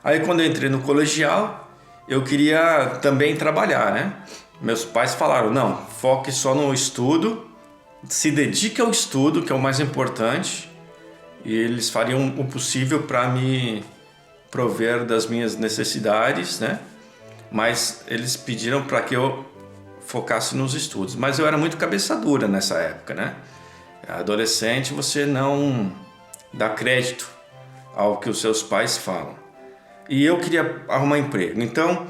Aí quando eu entrei no colegial, eu queria também trabalhar, né? Meus pais falaram, não, foque só no estudo, se dedique ao estudo, que é o mais importante, e eles fariam o possível para me prover das minhas necessidades, né? Mas eles pediram para que eu focasse nos estudos. Mas eu era muito cabeça dura nessa época, né? Adolescente, você não dá crédito ao que os seus pais falam. E eu queria arrumar emprego. Então,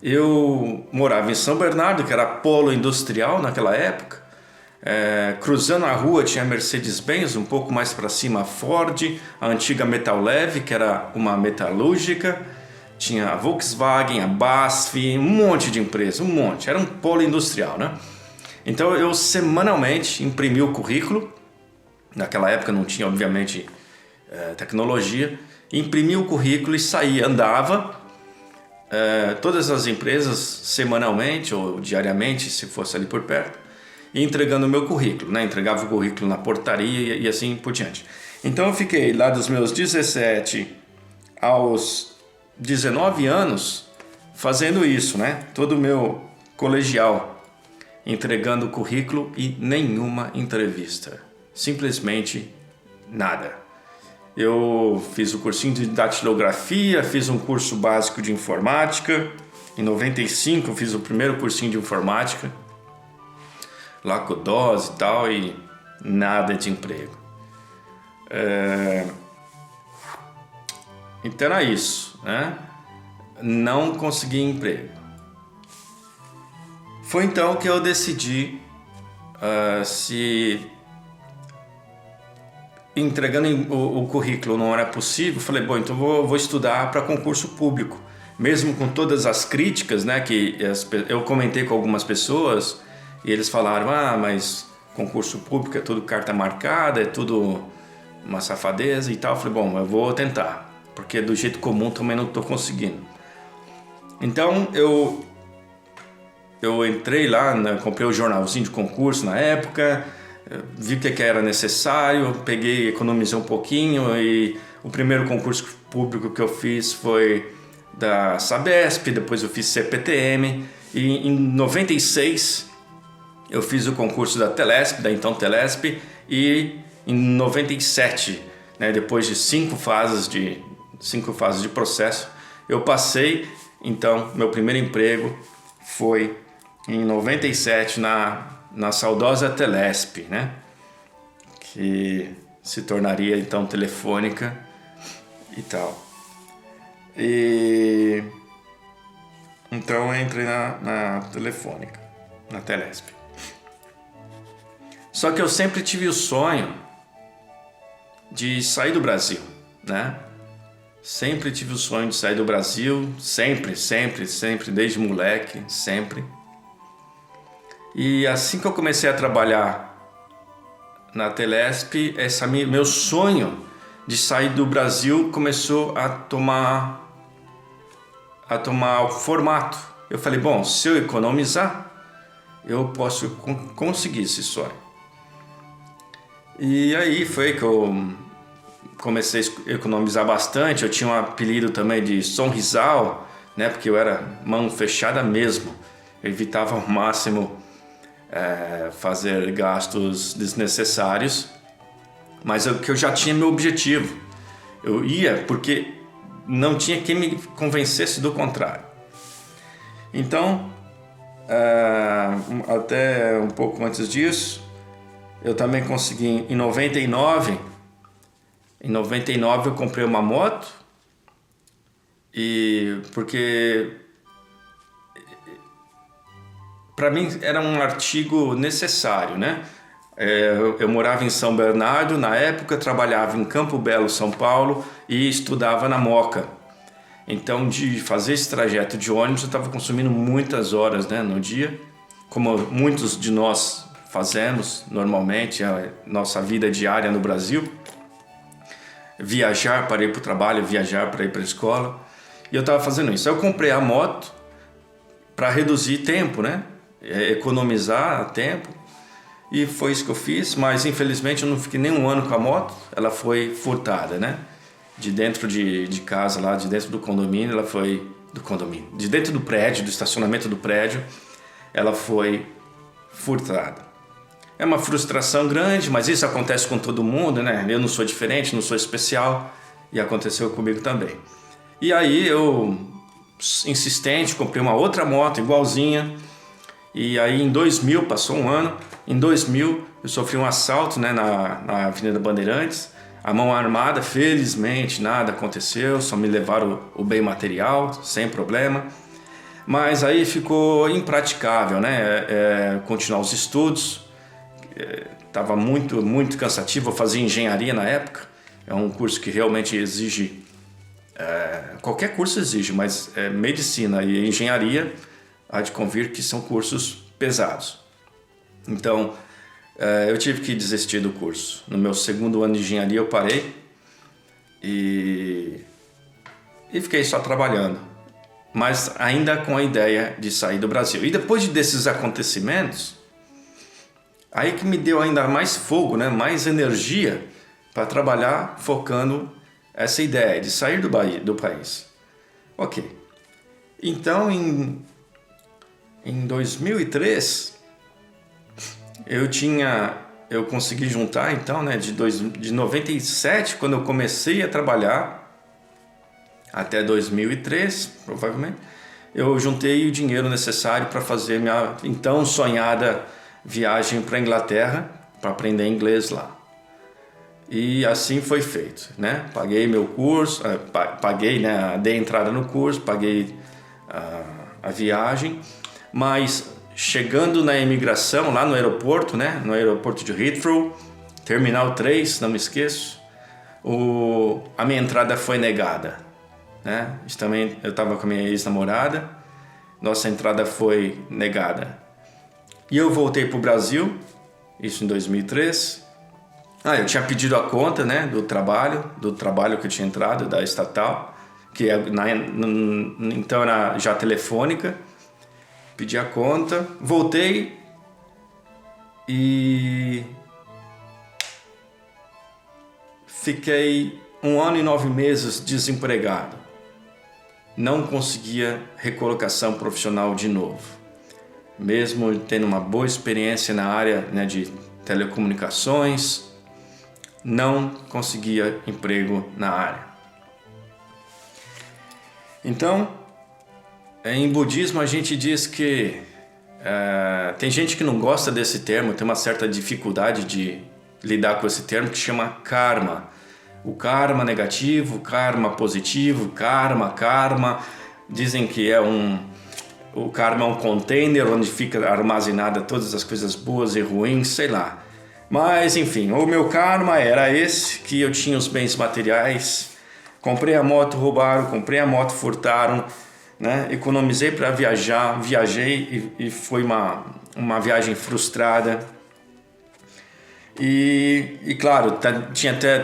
eu morava em São Bernardo, que era polo industrial naquela época. Cruzando a rua tinha a Mercedes-Benz, um pouco mais para cima a Ford, a antiga Metal Leve, que era uma metalúrgica, tinha a Volkswagen, a BASF, um monte de empresas, um monte, era um polo industrial, né? Então eu semanalmente imprimi o currículo, naquela época não tinha obviamente tecnologia, imprimi o currículo e saía, andava, todas as empresas semanalmente ou diariamente, se fosse ali por perto, e entregando o meu currículo, né? Entregava o currículo na portaria e assim por diante. Então eu fiquei lá dos meus 17 aos 19 anos fazendo isso, né? Todo o meu colegial entregando o currículo e nenhuma entrevista. Simplesmente nada. Eu fiz o cursinho de datilografia, fiz um curso básico de informática. Em 95 eu fiz o primeiro cursinho de informática. Lá com DOS e tal, e nada de emprego. Então era isso, né? Não consegui emprego. Foi então que eu decidi se entregando o currículo não era possível, falei, bom, então vou estudar para concurso público. Mesmo com todas as críticas, né, que eu comentei com algumas pessoas, e eles falaram, mas concurso público é tudo carta marcada, é tudo uma safadeza e tal. Eu falei, bom, eu vou tentar, porque do jeito comum também não estou conseguindo. Então eu entrei lá, né, comprei o jornalzinho de concurso na época, vi o que era necessário, economizei um pouquinho, e o primeiro concurso público que eu fiz foi da Sabesp, depois eu fiz CPTM, e em 96 eu fiz o concurso da Telesp, da então Telesp, e em 97, né, depois de 5 fases de processo, eu passei. Então, meu primeiro emprego foi em 97 na saudosa Telesp, né, que se tornaria então Telefônica e tal. E então eu entrei na Telefônica, na Telesp. Só que eu sempre tive o sonho de sair do Brasil, né? Sempre tive o sonho de sair do Brasil, sempre, desde moleque, sempre. E assim que eu comecei a trabalhar na Telesp, meu sonho de sair do Brasil começou a tomar o formato. Eu falei, bom, se eu economizar, eu posso conseguir esse sonho. E aí foi que eu comecei a economizar bastante. Eu tinha um apelido também de Sonrisal, né? Porque eu era mão fechada mesmo. Eu evitava ao máximo fazer gastos desnecessários. Mas eu já tinha meu objetivo. Eu ia porque não tinha quem me convencesse do contrário. Então, até um pouco antes disso, eu também consegui em 99. Em 99 eu comprei uma moto, porque para mim era um artigo necessário, né? Eu morava em São Bernardo na época, trabalhava em Campo Belo, São Paulo, e estudava na Moca. Então, de fazer esse trajeto de ônibus, eu estava consumindo muitas horas, né, no dia, como muitos de nós fazemos normalmente, a nossa vida diária no Brasil. Viajar para ir para o trabalho, viajar para ir para a escola. E eu estava fazendo isso. Eu comprei a moto para reduzir tempo, né? Economizar tempo. E foi isso que eu fiz, mas infelizmente eu não fiquei nem um ano com a moto. Ela foi furtada, né? de dentro de casa lá, de dentro do condomínio, ela foi do condomínio, de dentro do prédio, do estacionamento do prédio, ela foi furtada. É uma frustração grande, mas isso acontece com todo mundo, né? Eu não sou diferente, não sou especial, e aconteceu comigo também. E aí eu, insistente, comprei uma outra moto igualzinha, e aí em 2000, passou um ano, em 2000 eu sofri um assalto, né, na Avenida Bandeirantes, a mão armada, felizmente nada aconteceu, só me levaram o bem material, sem problema. Mas aí ficou impraticável, né, continuar os estudos. Estava muito cansativo. Eu fazia engenharia na época, é um curso que realmente exige, qualquer curso exige, mas medicina e engenharia há de convir que são cursos pesados. Então eu tive que desistir do curso. No meu segundo ano de engenharia eu parei e fiquei só trabalhando, mas ainda com a ideia de sair do Brasil. E depois desses acontecimentos, aí que me deu ainda mais fogo, né? Mais energia para trabalhar, focando essa ideia de sair do país. Ok. Então, em 2003, eu consegui juntar, então, né? De 97, quando eu comecei a trabalhar, até 2003, provavelmente, eu juntei o dinheiro necessário para fazer minha então sonhada viagem para a Inglaterra, para aprender inglês lá. E assim foi feito, né? Paguei meu curso, paguei, né? Dei entrada no curso, paguei a viagem, mas chegando na imigração, lá no aeroporto, né? No aeroporto de Heathrow, Terminal 3, não me esqueço, a minha entrada foi negada, né? Isso também, eu estava com a minha ex-namorada, nossa entrada foi negada. E eu voltei para o Brasil, isso em 2003. Eu tinha pedido a conta, né, do trabalho que eu tinha entrado, da estatal, que então era já telefônica. Pedi a conta, voltei e fiquei 1 ano e 9 meses desempregado. Não conseguia recolocação profissional de novo. Mesmo tendo uma boa experiência na área, né, de telecomunicações, não conseguia emprego na área. Então, em budismo a gente diz que tem gente que não gosta desse termo, tem uma certa dificuldade de lidar com esse termo, que chama karma. O karma negativo, o karma positivo, karma. Dizem que o karma é um container onde fica armazenada todas as coisas boas e ruins, sei lá. Mas enfim, o meu karma era esse, que eu tinha os bens materiais, comprei a moto, roubaram, comprei a moto, furtaram, né? Economizei para viajar, viajei e foi uma viagem frustrada. E claro, tinha até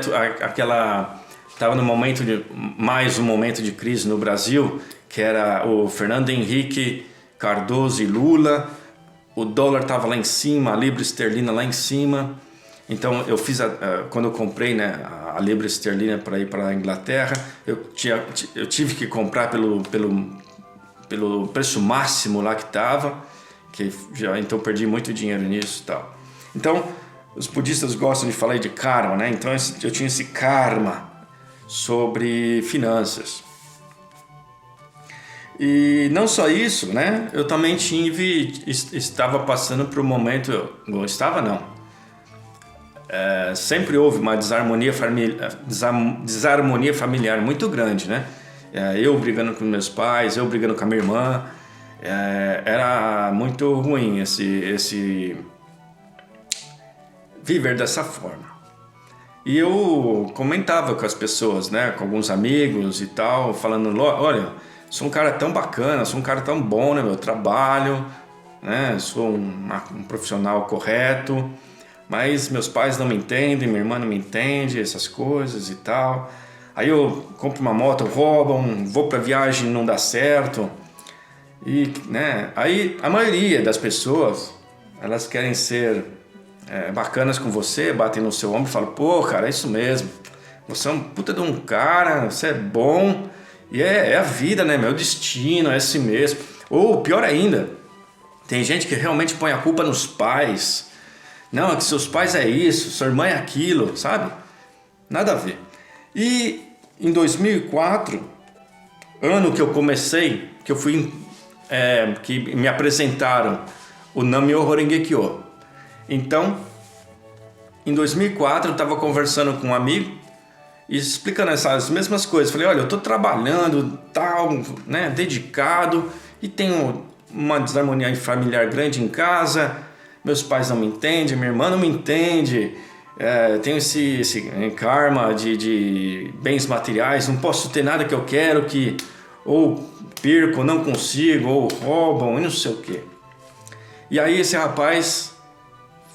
estava no momento mais um momento de crise no Brasil, que era o Fernando Henrique Cardoso e Lula. O dólar estava lá em cima, a libra esterlina lá em cima. Então eu fiz quando eu comprei, né, a libra esterlina para ir para a Inglaterra, eu tive que comprar pelo preço máximo lá que estava, então perdi muito dinheiro nisso e tal. Então os budistas gostam de falar de karma, né? Então eu tinha esse karma sobre finanças. E não só isso, né? Eu também estava passando por um momento, sempre houve uma desarmonia familiar muito grande, né? Eu brigando com meus pais, eu brigando com a minha irmã, era muito ruim esse viver dessa forma. E eu comentava com as pessoas, né? Com alguns amigos e tal, falando, olha, sou um cara tão bacana, sou um cara tão bom, né? Meu trabalho, né? Sou um profissional correto, mas meus pais não me entendem, minha irmã não me entende, essas coisas e tal. Aí eu compro uma moto, roubam, vou pra viagem, não dá certo. E, né? Aí a maioria das pessoas, elas querem ser bacanas com você, batem no seu ombro e falam, pô, cara, é isso mesmo. você é um puta de um cara, você é bom, e é a vida, né, meu? É o destino, é assim mesmo. Ou pior ainda, tem gente que realmente põe a culpa nos pais. Não, é que seus pais é isso, sua irmã é aquilo, sabe? Nada a ver. E em 2004, ano que eu comecei, que eu fui, que me apresentaram o Nam-myoho Renge-kyo. Então, em 2004, eu estava conversando com um amigo e explicando essas mesmas coisas. Falei, olha, eu estou trabalhando, tal, né, dedicado, e tenho uma desarmonia familiar grande em casa, meus pais não me entendem, minha irmã não me entende, tenho esse karma de bens materiais, não posso ter nada que eu quero, que ou perco, ou não consigo, ou roubam, e não sei o quê. E aí esse rapaz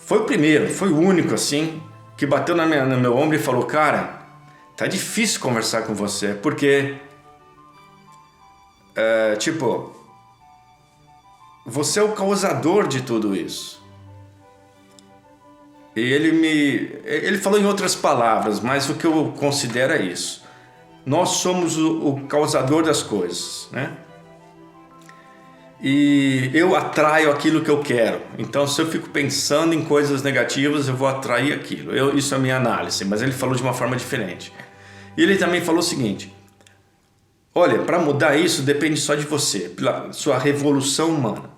foi o primeiro, foi o único assim, que bateu no meu ombro e falou, cara, tá difícil conversar com você, porque você é o causador de tudo isso. E ele falou em outras palavras, mas o que eu considero é isso. Nós somos o causador das coisas, né? E eu atraio aquilo que eu quero. Então, se eu fico pensando em coisas negativas, eu vou atrair aquilo. Isso é a minha análise, mas ele falou de uma forma diferente. E ele também falou o seguinte: olha, para mudar isso depende só de você, pela sua revolução humana.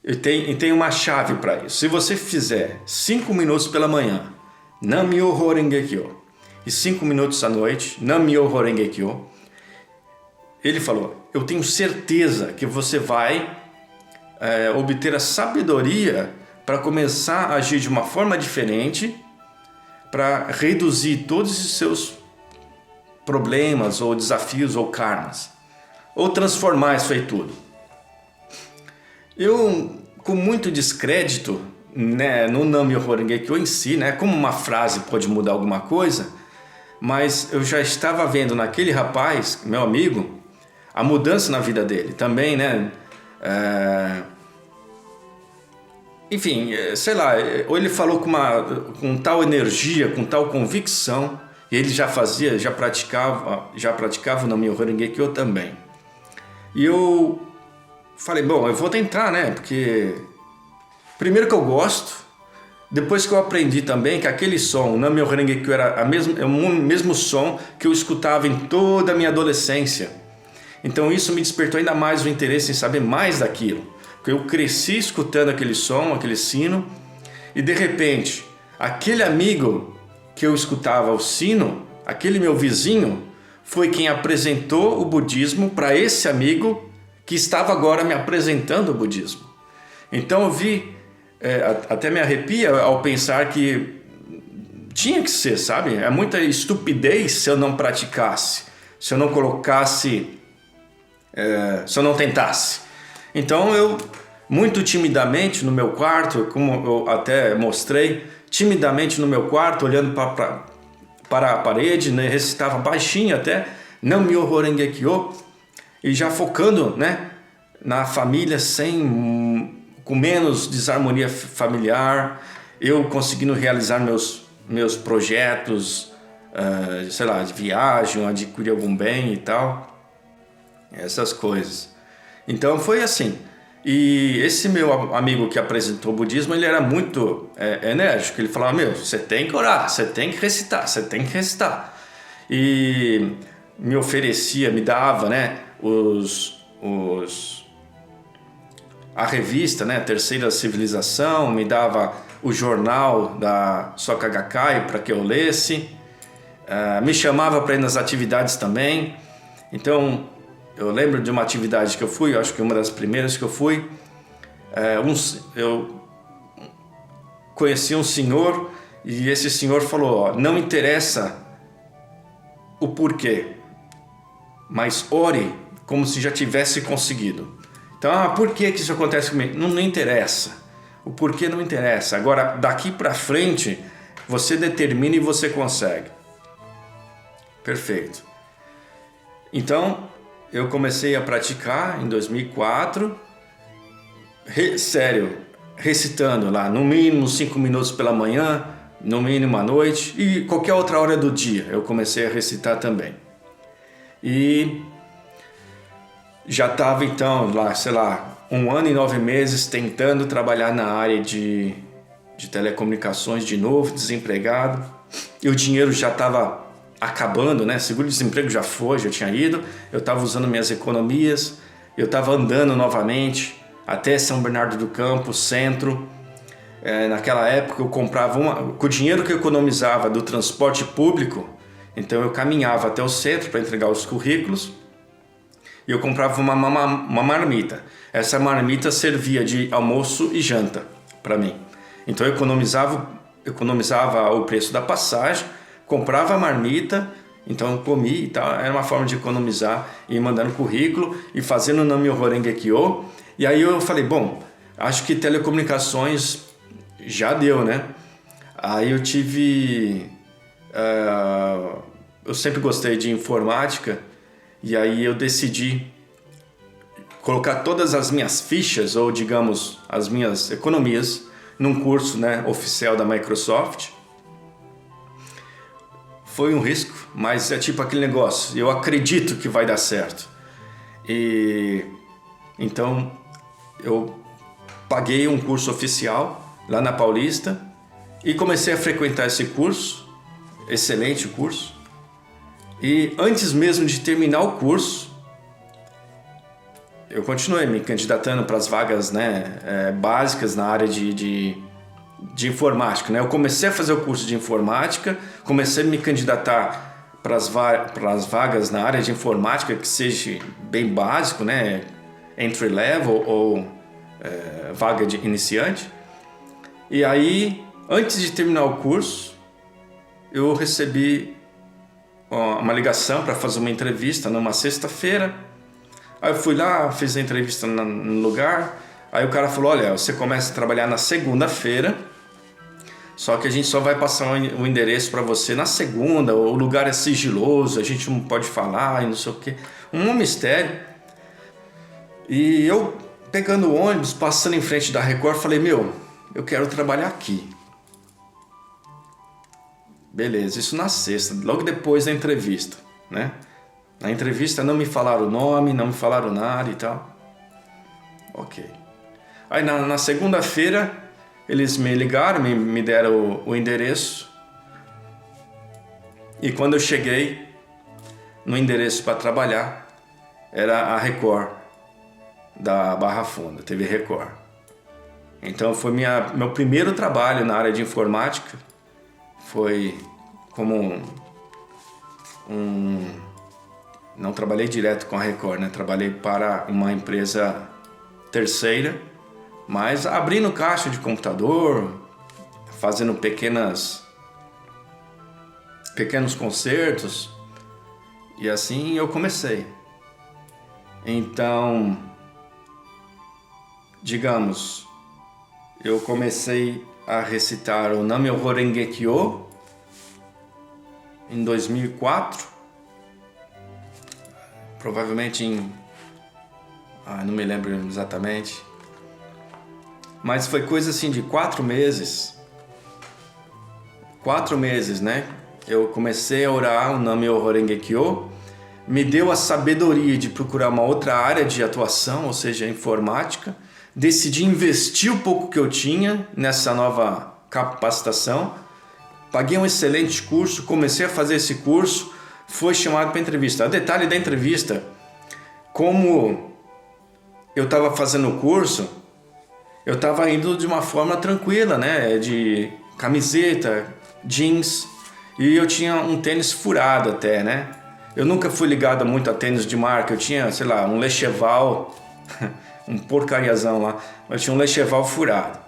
E tem uma chave para isso. Se você fizer 5 minutos pela manhã, Nam-myoho Renge-kyo, e 5 minutos à noite, Nam-myoho Renge-kyo, ele falou, eu tenho certeza que você vai obter a sabedoria para começar a agir de uma forma diferente, para reduzir todos os seus problemas, ou desafios, ou karmas, ou transformar isso aí tudo. Eu, com muito descrédito, né, no Nam-myoho Renge-kyo em si, né, como uma frase pode mudar alguma coisa, mas eu já estava vendo naquele rapaz, meu amigo, a mudança na vida dele também, né? Enfim, sei lá, ou ele falou com tal energia, com tal convicção, e ele já praticava o Nam-myoho Renge-kyo também. E eu falei, bom, eu vou tentar, né? Porque primeiro que eu gosto, depois que eu aprendi também que aquele som, o Nam-myoho Renge-kyo era o mesmo som que eu escutava em toda a minha adolescência. Então isso me despertou ainda mais o interesse em saber mais daquilo. Porque eu cresci escutando aquele som, aquele sino, e de repente, aquele amigo que eu escutava o sino, aquele meu vizinho, foi quem apresentou o budismo para esse amigo que estava agora me apresentando o budismo. Então eu vi, até me arrepia ao pensar que tinha que ser, sabe? É muita estupidez se eu não praticasse, se eu não colocasse, se eu não tentasse. Então eu, muito timidamente no meu quarto, como eu até mostrei, timidamente no meu quarto, olhando para a parede, né, recitava baixinho até, Nam-myoho Renge-kyo, e já focando, né, na família, com menos desarmonia familiar, eu conseguindo realizar meus projetos, sei lá, de viagem, adquirir algum bem e tal, essas coisas. Então foi assim. E esse meu amigo que apresentou o budismo, ele era muito enérgico. Ele falava, você tem que orar, você tem que recitar, você tem que recitar. E me oferecia, me dava, né, a revista, né, Terceira Civilização, me dava o jornal da Soka Gakkai para que eu lesse, me chamava para ir nas atividades também. Então eu lembro de uma atividade que eu fui, acho que uma das primeiras que eu fui, eu conheci um senhor e esse senhor falou, não interessa o porquê, mas ore como se já tivesse conseguido. Então, por que isso acontece comigo? Não interessa. O porquê não interessa. Agora, daqui para frente, você determina e você consegue. Perfeito. Então, eu comecei a praticar em 2004, sério, recitando lá, no mínimo 5 minutos pela manhã, no mínimo à noite, e qualquer outra hora do dia eu comecei a recitar também. E já estava então lá, sei lá, 1 ano e 9 meses tentando trabalhar na área de telecomunicações de novo, desempregado, e o dinheiro já estava acabando, né? Seguro-desemprego já foi, já tinha ido, eu estava usando minhas economias, eu estava andando novamente até São Bernardo do Campo, centro. Naquela época eu comprava com o dinheiro que eu economizava do transporte público, então eu caminhava até o centro para entregar os currículos e eu comprava uma marmita. Essa marmita servia de almoço e janta para mim. Então eu economizava o preço da passagem, comprava a marmita, então eu comia e tal. Era uma forma de economizar e ir mandando currículo e fazendo o Namyo Renge-kyo. E aí eu falei, bom, acho que telecomunicações já deu, né? Aí eu tive... eu sempre gostei de informática e aí eu decidi colocar todas as minhas fichas, ou digamos, as minhas economias, num curso, né, oficial da Microsoft. Foi um risco, mas é tipo aquele negócio, eu acredito que vai dar certo. E então eu paguei um curso oficial lá na Paulista e comecei a frequentar esse curso, excelente curso. E antes mesmo de terminar o curso, eu continuei me candidatando para as vagas, né, básicas na área de informática, né? Eu comecei a fazer o curso de informática, comecei a me candidatar para as vagas na área de informática que seja bem básico, né? Entry level ou vaga de iniciante. E aí, antes de terminar o curso, eu recebi uma ligação para fazer uma entrevista numa sexta-feira. Aí eu fui lá, fiz a entrevista no lugar. Aí o cara falou, olha, você começa a trabalhar na segunda-feira, só que a gente só vai passar o endereço para você na segunda, o lugar é sigiloso, a gente não pode falar e não sei o quê. Um mistério. E eu, pegando o ônibus, passando em frente da Record, falei, meu, eu quero trabalhar aqui. Beleza, isso na sexta, logo depois da entrevista, né? Na entrevista não me falaram o nome, não me falaram nada e tal. Ok. Aí na segunda-feira eles me ligaram, me deram o endereço. E quando eu cheguei no endereço para trabalhar, era a Record da Barra Funda, TV Record. Então foi meu primeiro trabalho na área de informática. Foi como não trabalhei direto com a Record, né? Trabalhei para uma empresa terceira, mas abrindo caixa de computador, fazendo pequenos concertos, e assim eu comecei. Então, digamos, eu comecei a recitar o Namyo Renge-kyo em 2004, provavelmente não me lembro exatamente, mas foi coisa assim de 4 meses. 4 meses, né? Eu comecei a orar o Namyo Renge-kyo, me deu a sabedoria de procurar uma outra área de atuação, ou seja, informática. Decidi investir o pouco que eu tinha nessa nova capacitação. Paguei um excelente curso, comecei a fazer esse curso, fui chamado para entrevista. O detalhe da entrevista, como eu estava fazendo o curso, eu estava indo de uma forma tranquila, né? De camiseta, jeans, e eu tinha um tênis furado até, né? Eu nunca fui ligado muito a tênis de marca, eu tinha, sei lá, um Lecheval, um porcariazão lá, eu tinha um Lecheval furado.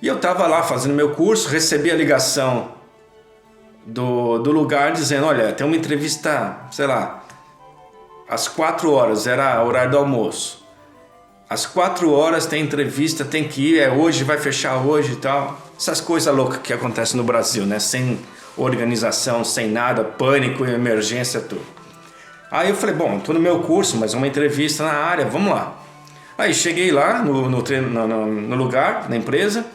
E eu estava lá fazendo meu curso, recebi a ligação do lugar dizendo, olha, tem uma entrevista, sei lá, às 4 horas, era horário do almoço. Às 4 horas tem entrevista, tem que ir, hoje, vai fechar hoje e tal. Essas coisas loucas que acontecem no Brasil, né? Sem organização, sem nada, pânico, emergência, tudo. Aí eu falei, bom, estou no meu curso, mas uma entrevista na área, vamos lá. Aí cheguei lá no lugar, na empresa,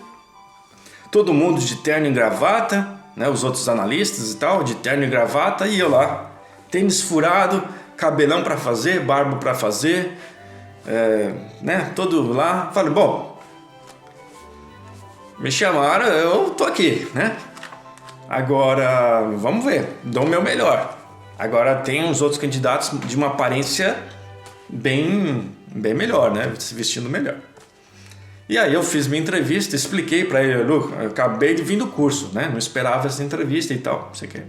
todo mundo de terno e gravata, né? Os outros analistas e tal, de terno e gravata, e eu lá, tênis furado, cabelão para fazer, barba para fazer, né? Todo lá. Falei, bom, me chamaram, eu tô aqui, né? Agora, vamos ver, dou o meu melhor. Agora tem uns outros candidatos de uma aparência bem melhor, né? Se vestindo melhor. E aí eu fiz minha entrevista, expliquei para ele, Lu, eu acabei de vir do curso, né? Não esperava essa entrevista e tal, não sei o quê.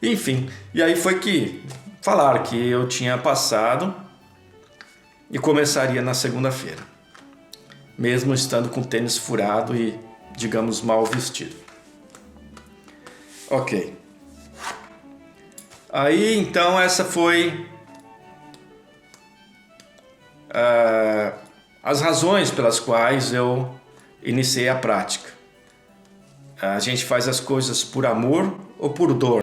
Enfim, e aí foi que falaram que eu tinha passado e começaria na segunda-feira, mesmo estando com tênis furado e, digamos, mal vestido. Ok. Aí, então, essa foi as razões pelas quais eu iniciei a prática. A gente faz as coisas por amor ou por dor,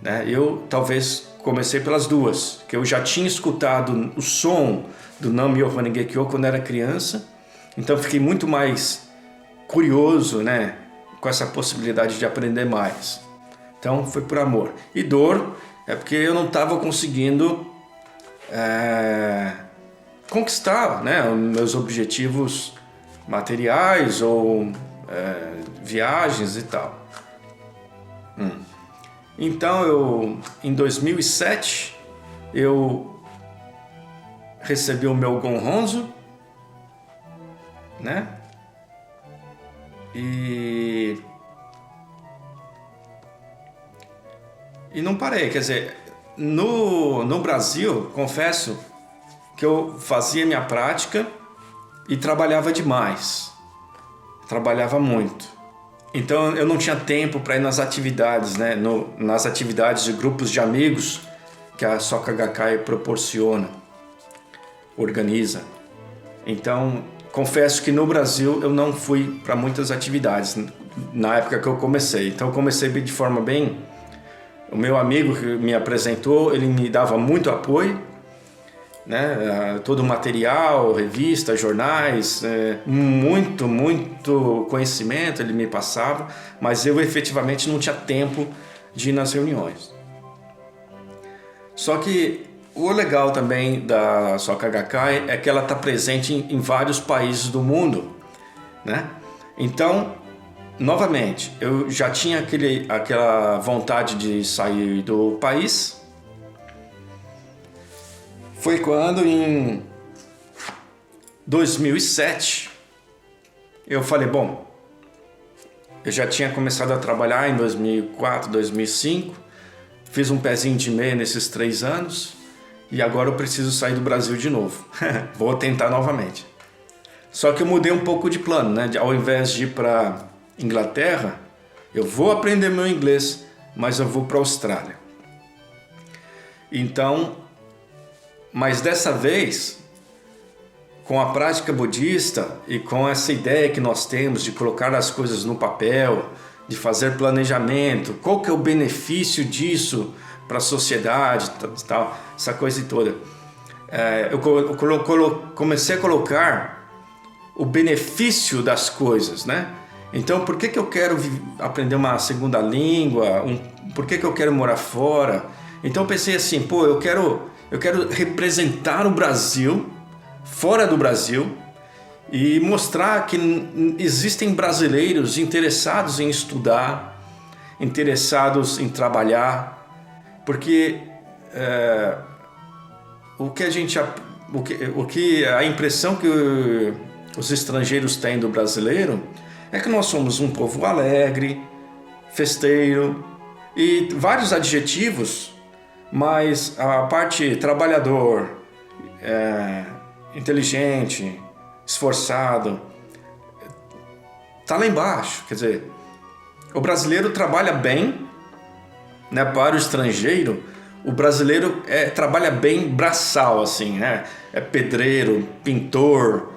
né? Eu talvez comecei pelas duas, que eu já tinha escutado o som do Nam-myoho Renge Kyo quando era criança, então fiquei muito mais curioso, né, com essa possibilidade de aprender mais. Então foi por amor. E dor é porque eu não estava conseguindo conquistar, né, meus objetivos materiais ou viagens e tal. Então em 2007 eu recebi o meu Gonhonzo, né? E não parei, quer dizer, no Brasil, confesso que eu fazia minha prática e trabalhava demais, trabalhava muito. Então eu não tinha tempo para ir nas atividades, né? Nas atividades de grupos de amigos que a Soka Gakkai proporciona, organiza. Então confesso que no Brasil eu não fui para muitas atividades na época que eu comecei. Então eu comecei de forma bem... O meu amigo que me apresentou, ele me dava muito apoio, né? Todo o material, revistas, jornais, muito conhecimento ele me passava, mas eu efetivamente não tinha tempo de ir nas reuniões. Só que o legal também da Soka Gakkai é que ela está presente em vários países do mundo, né? Então, novamente, eu já tinha aquela vontade de sair do país. Foi quando, em 2007, eu falei, bom, eu já tinha começado a trabalhar em 2004, 2005, fiz um pezinho de meia nesses 3 anos e agora eu preciso sair do Brasil de novo. Vou tentar novamente. Só que eu mudei um pouco de plano, né? Ao invés de ir para Inglaterra, eu vou aprender meu inglês, mas eu vou para a Austrália. Então, mas dessa vez, com a prática budista e com essa ideia que nós temos de colocar as coisas no papel, de fazer planejamento, qual que é o benefício disso para a sociedade, tal, essa coisa toda. Eu comecei a colocar o benefício das coisas, né? Então, por que eu quero aprender uma segunda língua? Por que eu quero morar fora? Então, eu pensei assim, pô, eu quero representar o Brasil, fora do Brasil, e mostrar que existem brasileiros interessados em estudar, interessados em trabalhar, porque a impressão que os estrangeiros têm do brasileiro é que nós somos um povo alegre, festeiro e vários adjetivos, mas a parte trabalhador, inteligente, esforçado, tá lá embaixo. Quer dizer, o brasileiro trabalha bem, né? Para o estrangeiro, o brasileiro trabalha bem braçal, assim, né? É pedreiro, pintor,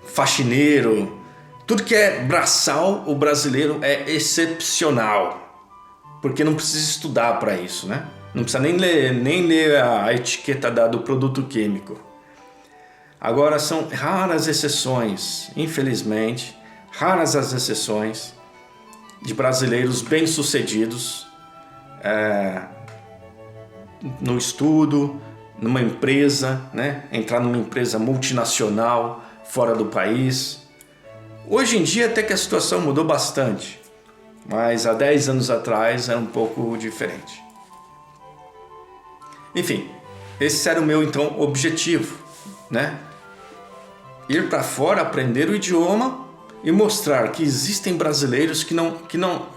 faxineiro, tudo que é braçal, o brasileiro é excepcional. Porque não precisa estudar para isso, né? Não precisa nem ler a etiqueta do produto químico. Agora, são raras exceções, infelizmente, raras as exceções de brasileiros bem-sucedidos no estudo, numa empresa, né? Entrar numa empresa multinacional fora do país. Hoje em dia até que a situação mudou bastante, mas há 10 anos atrás era um pouco diferente. Enfim, esse era o meu então objetivo, né? Ir para fora, aprender o idioma e mostrar que existem brasileiros que não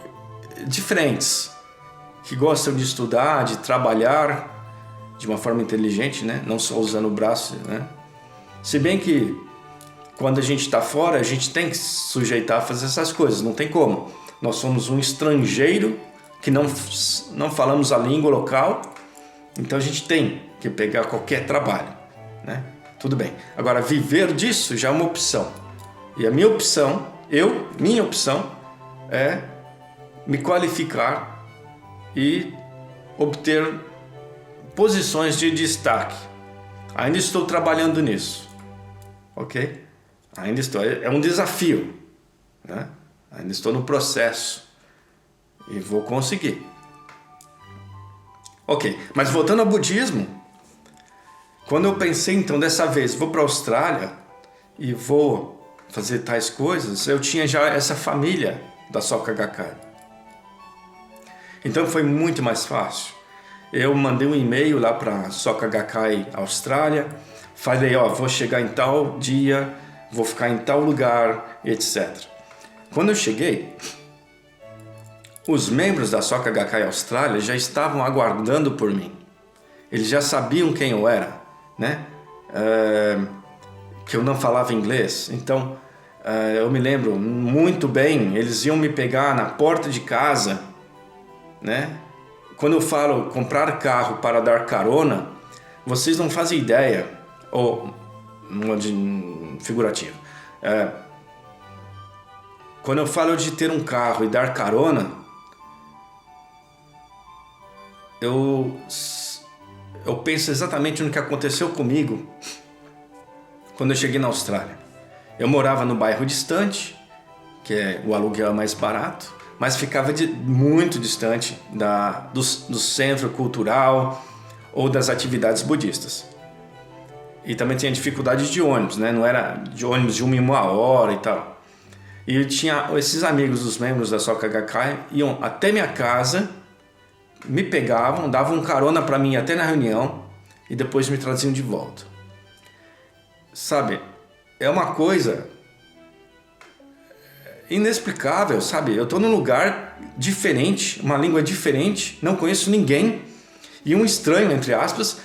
diferentes, que gostam de estudar, de trabalhar de uma forma inteligente, né? Não só usando o braço, né? Se bem que quando a gente está fora, a gente tem que se sujeitar a fazer essas coisas, não tem como. Nós somos um estrangeiro que não falamos a língua local, então a gente tem que pegar qualquer trabalho, né? Tudo bem. Agora, viver disso já é uma opção. E a minha opção é me qualificar e obter posições de destaque. Ainda estou trabalhando nisso, ok? Ainda estou. É um desafio, né? Ainda estou no processo e vou conseguir. Ok, mas voltando ao budismo, quando eu pensei então dessa vez vou para a Austrália e vou fazer tais coisas, eu tinha já essa família da Soka Gakkai. Então foi muito mais fácil. Eu mandei um e-mail lá para Soka Gakkai Austrália, falei, vou chegar em tal dia, vou ficar em tal lugar, etc. Quando eu cheguei, os membros da Soka Gakkai Austrália já estavam aguardando por mim. Eles já sabiam quem eu era, né? Que eu não falava inglês. Então, eu me lembro muito bem, eles iam me pegar na porta de casa, né? Quando eu falo comprar carro para dar carona, vocês não fazem ideia, ou figurativo. Quando eu falo de ter um carro e dar carona, eu penso exatamente no que aconteceu comigo quando eu cheguei na Austrália. Eu morava no bairro distante, que o aluguel é mais barato, mas ficava muito distante do centro cultural ou das atividades budistas. E também tinha dificuldade de ônibus, né? Não era de ônibus de 1 em 1 hora e tal. E eu tinha esses amigos, os membros da Soka Gakkai, iam até minha casa, me pegavam, davam carona para mim até na reunião e depois me traziam de volta. Sabe, é uma coisa inexplicável, sabe? Eu estou num lugar diferente, uma língua diferente, não conheço ninguém e um estranho, entre aspas,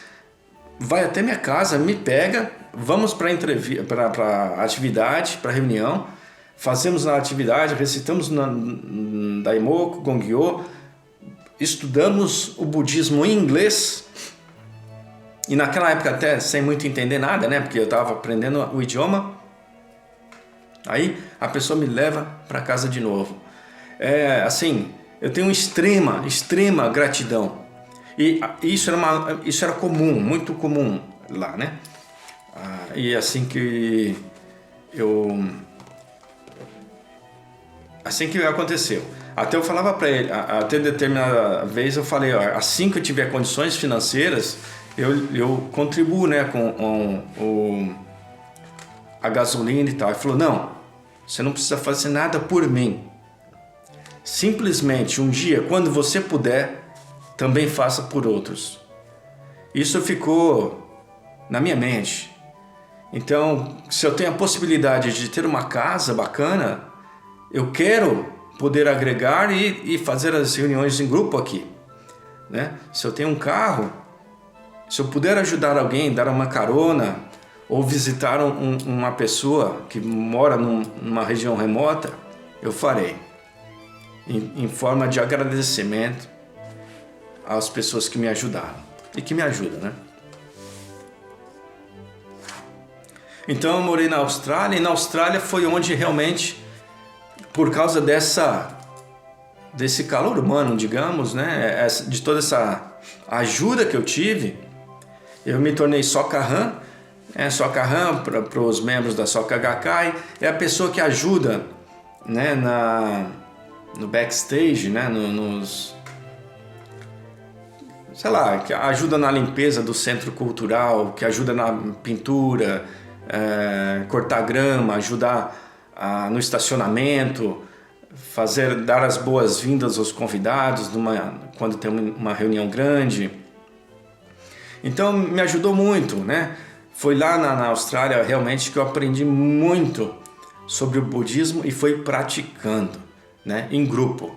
vai até minha casa, me pega, vamos para a atividade, para a reunião, fazemos a atividade, recitamos Daimoku, Gongyo, estudamos o budismo em inglês e naquela época até sem muito entender nada, né? Porque eu estava aprendendo o idioma. Aí a pessoa me leva para casa de novo. Assim, eu tenho extrema gratidão. E isso era comum, muito comum lá, né? E assim que aconteceu. Até eu falava para ele, até determinada vez eu falei, assim que eu tiver condições financeiras, eu contribuo, né, com a gasolina e tal. Ele falou, não, você não precisa fazer nada por mim. Simplesmente um dia, quando você puder, também faça por outros. Isso ficou na minha mente. Então, se eu tenho a possibilidade de ter uma casa bacana, eu quero poder agregar e fazer as reuniões em grupo aqui, né? Se eu tenho um carro, se eu puder ajudar alguém, dar uma carona ou visitar uma pessoa que mora numa região remota, eu farei, em forma de agradecimento às pessoas que me ajudaram e que me ajudam, né? Então eu morei na Austrália, e na Austrália foi onde realmente, por causa desse calor humano, digamos, né, de toda essa ajuda que eu tive, eu me tornei Soka-han. Soka-han, para os membros da Soka Gakkai, é a pessoa que ajuda né, no backstage, né, sei lá, que ajuda na limpeza do centro cultural, que ajuda na pintura, cortar grama, ajudar no estacionamento, dar as boas-vindas aos convidados quando tem uma reunião grande. Então me ajudou muito, né? Foi lá na Austrália realmente que eu aprendi muito sobre o budismo e foi praticando, né? Em grupo.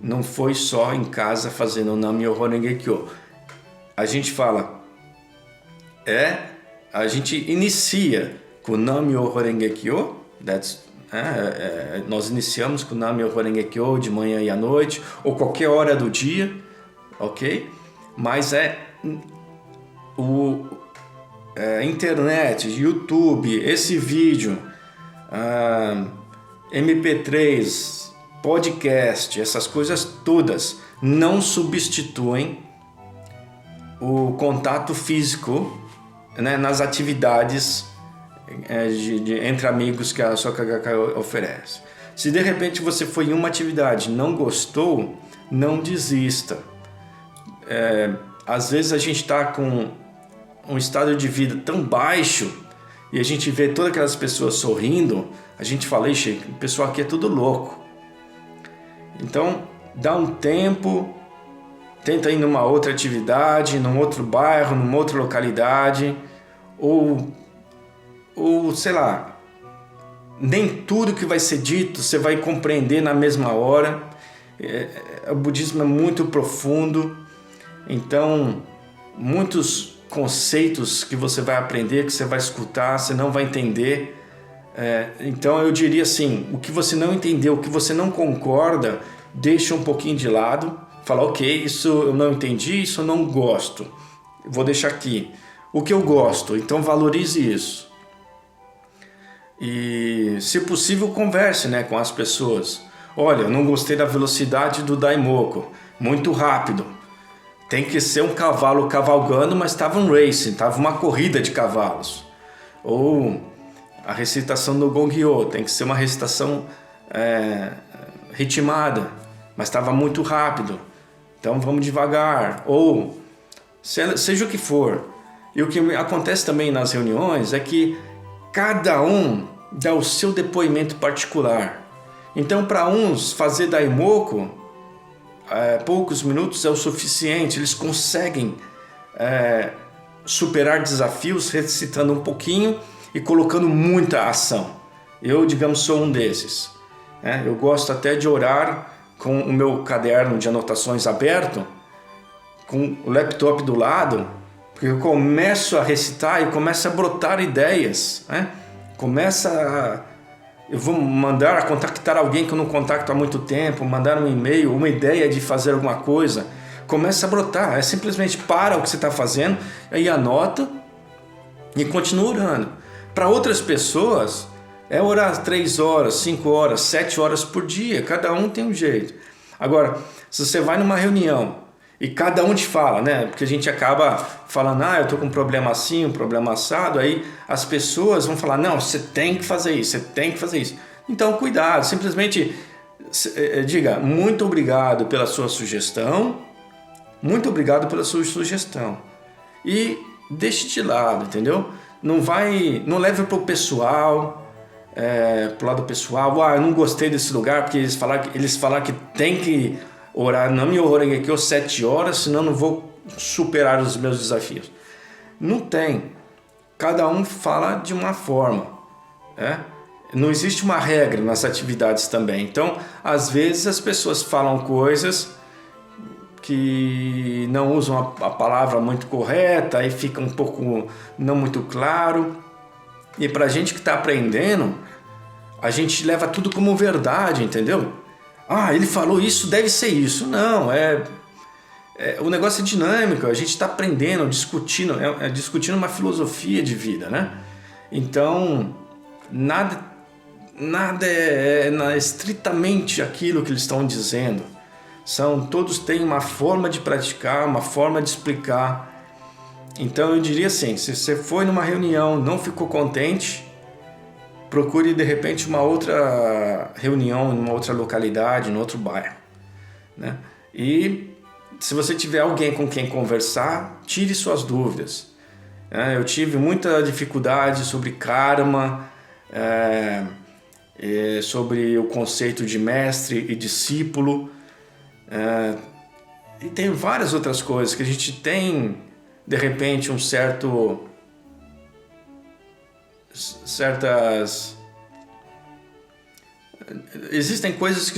Não foi só em casa fazendo o Nam-myoho Renge-kyo. A gente fala, a gente inicia com o Nam-myoho Renge-kyo, nós iniciamos com o Nam-myoho Renge-kyo de manhã e à noite, ou qualquer hora do dia, ok? Mas internet, YouTube, esse vídeo, MP3, podcast, essas coisas todas não substituem o contato físico, né, nas atividades entre amigos que a Soka Gakkai oferece. Se de repente você foi em uma atividade e não gostou, não desista. Às vezes a gente está com um estado de vida tão baixo e a gente vê todas aquelas pessoas sorrindo, a gente fala, ixi, o pessoal aqui é tudo louco. Então, dá um tempo, tenta ir numa outra atividade, num outro bairro, numa outra localidade, ou sei lá, nem tudo que vai ser dito você vai compreender na mesma hora. O budismo é muito profundo, então muitos conceitos que você vai aprender, que você vai escutar, você não vai entender. Então eu diria assim, o que você não entendeu, o que você não concorda, deixa um pouquinho de lado, fala, ok, isso eu não entendi, isso eu não gosto, vou deixar aqui. O que eu gosto, então valorize isso. E se possível converse, né, com as pessoas. Olha, eu não gostei da velocidade do Daimoku, muito rápido. Tem que ser um cavalo cavalgando, mas estava um racing, estava uma corrida de cavalos. Ou a recitação do Gongyo, tem que ser uma recitação ritmada, mas estava muito rápido. Então vamos devagar. Ou seja o que for. E o que acontece também nas reuniões é que cada um dá o seu depoimento particular. Então, para uns, fazer Daimoku, poucos minutos é o suficiente. Eles conseguem superar desafios recitando um pouquinho e colocando muita ação. Eu, digamos, sou um desses. Eu gosto até de orar com o meu caderno de anotações aberto, com o laptop do lado, porque eu começo a recitar e começa a brotar ideias, né? Eu vou mandar a contactar alguém que eu não contacto há muito tempo, mandar um e-mail, uma ideia de fazer alguma coisa, começa a brotar, simplesmente para o que você está fazendo, aí anota e continua orando. Para outras pessoas, orar 3 horas, 5 horas, 7 horas por dia, cada um tem um jeito. Agora, se você vai numa reunião e cada um te fala, né? Porque a gente acaba falando, eu tô com um problema assim, um problema assado, aí as pessoas vão falar, não, você tem que fazer isso, você tem que fazer isso. Então, cuidado, simplesmente diga, muito obrigado pela sua sugestão, muito obrigado pela sua sugestão. E deixe de lado, entendeu? Não leve pro pessoal, pro lado pessoal, eu não gostei desse lugar porque eles falaram que tem que orar Nam-myoho Renge-kyo 7 horas, senão não vou superar os meus desafios. Não tem. Cada um fala de uma forma. Não existe uma regra nas atividades também. Então, às vezes as pessoas falam coisas que não usam a palavra muito correta, aí fica um pouco não muito claro. E para a gente que está aprendendo, a gente leva tudo como verdade, entendeu? Ele falou isso, deve ser isso. Não, o negócio é dinâmico, a gente está aprendendo, discutindo, discutindo uma filosofia de vida, né? Então, nada é estritamente aquilo que eles estão dizendo. Todos têm uma forma de praticar, uma forma de explicar. Então eu diria assim, se você foi numa reunião, não ficou contente, procure de repente uma outra reunião em uma outra localidade, em outro bairro, né? E se você tiver alguém com quem conversar, tire suas dúvidas. Eu tive muita dificuldade sobre karma, sobre o conceito de mestre e discípulo, e tem várias outras coisas que a gente tem, de repente, existem coisas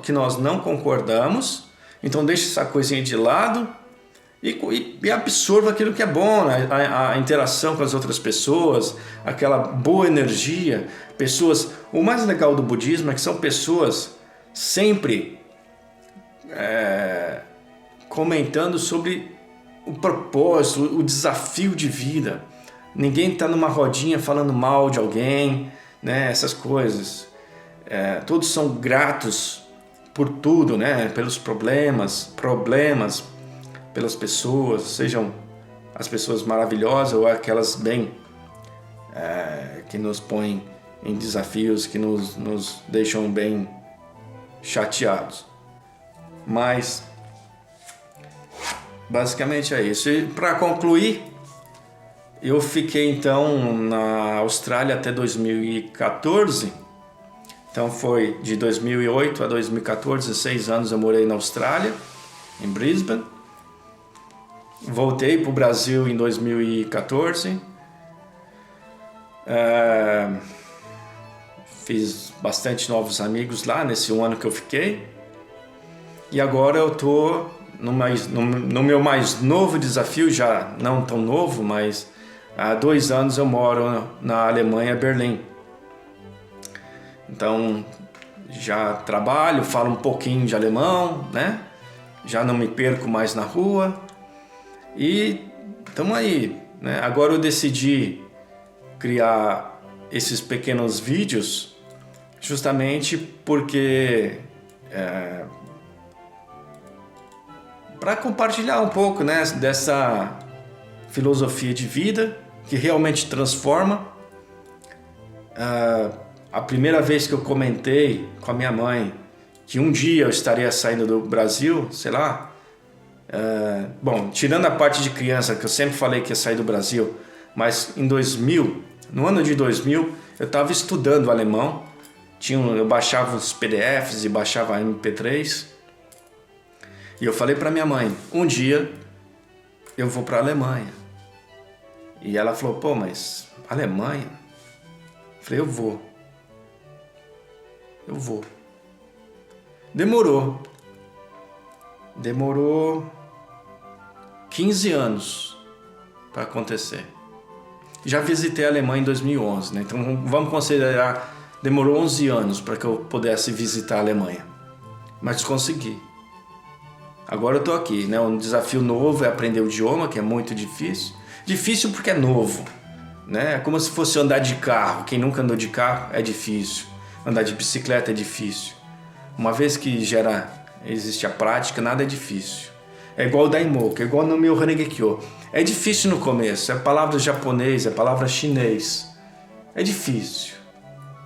que nós não concordamos, então deixe essa coisinha de lado e absorva aquilo que é bom, né? A interação com as outras pessoas, aquela boa energia, o mais legal do budismo é que são pessoas sempre comentando sobre o propósito, o desafio de vida. Ninguém está numa rodinha falando mal de alguém, né? Essas coisas. Todos são gratos por tudo, né? Pelos problemas, pelas pessoas, sejam as pessoas maravilhosas ou aquelas que nos põem em desafios, que nos deixam bem chateados. Mas basicamente é isso. E para concluir, eu fiquei então na Austrália até 2014. Então foi de 2008 a 2014, 6 anos eu morei na Austrália, em Brisbane. Voltei para o Brasil em 2014. Fiz bastante novos amigos lá nesse ano que eu fiquei. E agora eu estou no meu mais novo desafio, já não tão novo, mas há 2 anos eu moro na Alemanha, Berlim. Então já trabalho, falo um pouquinho de alemão, né? Já não me perco mais na rua. E estamos aí, né? Agora eu decidi criar esses pequenos vídeos justamente porque para compartilhar um pouco, né, dessa filosofia de vida que realmente transforma. A primeira vez que eu comentei com a minha mãe que um dia eu estaria saindo do Brasil, sei lá, bom, tirando a parte de criança que eu sempre falei que ia sair do Brasil, mas no ano de 2000 eu estava estudando alemão, eu baixava os PDFs e baixava MP3 e eu falei para minha mãe, um dia eu vou para a Alemanha. E ela falou, pô, mas Alemanha? Eu falei, eu vou. Demorou 15 anos para acontecer. Já visitei a Alemanha em 2011, né? Então vamos considerar, demorou 11 anos para que eu pudesse visitar a Alemanha. Mas consegui. Agora eu estou aqui, né? Um desafio novo é aprender o idioma, que é muito difícil. Difícil porque é novo, né? É como se fosse andar de carro. Quem nunca andou de carro é difícil. Andar de bicicleta é difícil. Uma vez que existe a prática, nada é difícil. É igual o Daimoku, é igual no meu Hanegekyo. É difícil no começo, é palavra japonês, é palavra chinês. É difícil.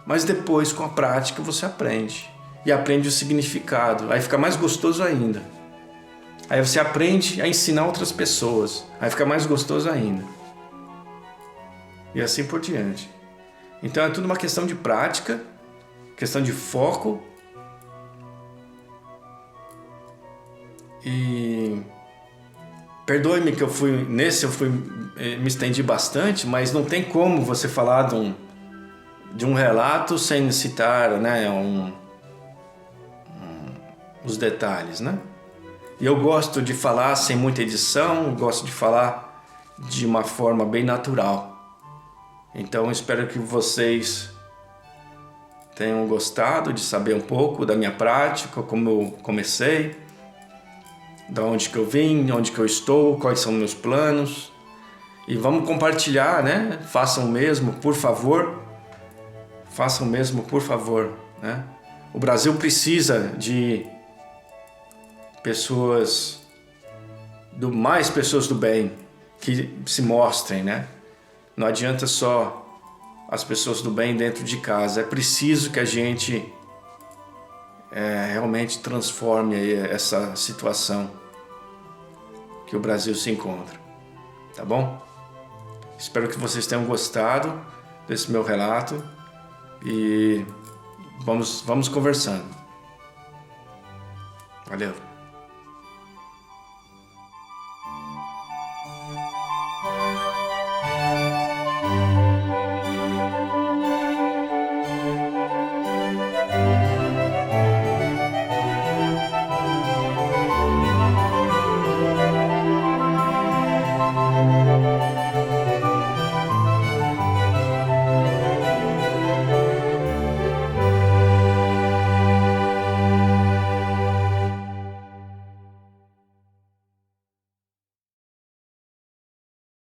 Mas depois, com a prática, você aprende. E aprende o significado. Aí fica mais gostoso ainda. Aí você aprende a ensinar outras pessoas. Aí fica mais gostoso ainda. E assim por diante. Então é tudo uma questão de prática, questão de foco. E perdoe-me que eu me estendi bastante, mas não tem como você falar de um relato sem citar, né, os detalhes, né? E eu gosto de falar sem muita edição, gosto de falar de uma forma bem natural. Então espero que vocês tenham gostado de saber um pouco da minha prática, como eu comecei, da onde que eu vim, onde que eu estou, quais são meus planos. E vamos compartilhar, né? Façam o mesmo, por favor. Façam o mesmo, por favor, né? O Brasil precisa de mais pessoas do bem que se mostrem, né? Não adianta só as pessoas do bem dentro de casa. É preciso que a gente realmente transforme aí essa situação que o Brasil se encontra, tá bom? Espero que vocês tenham gostado desse meu relato e vamos conversando. Valeu!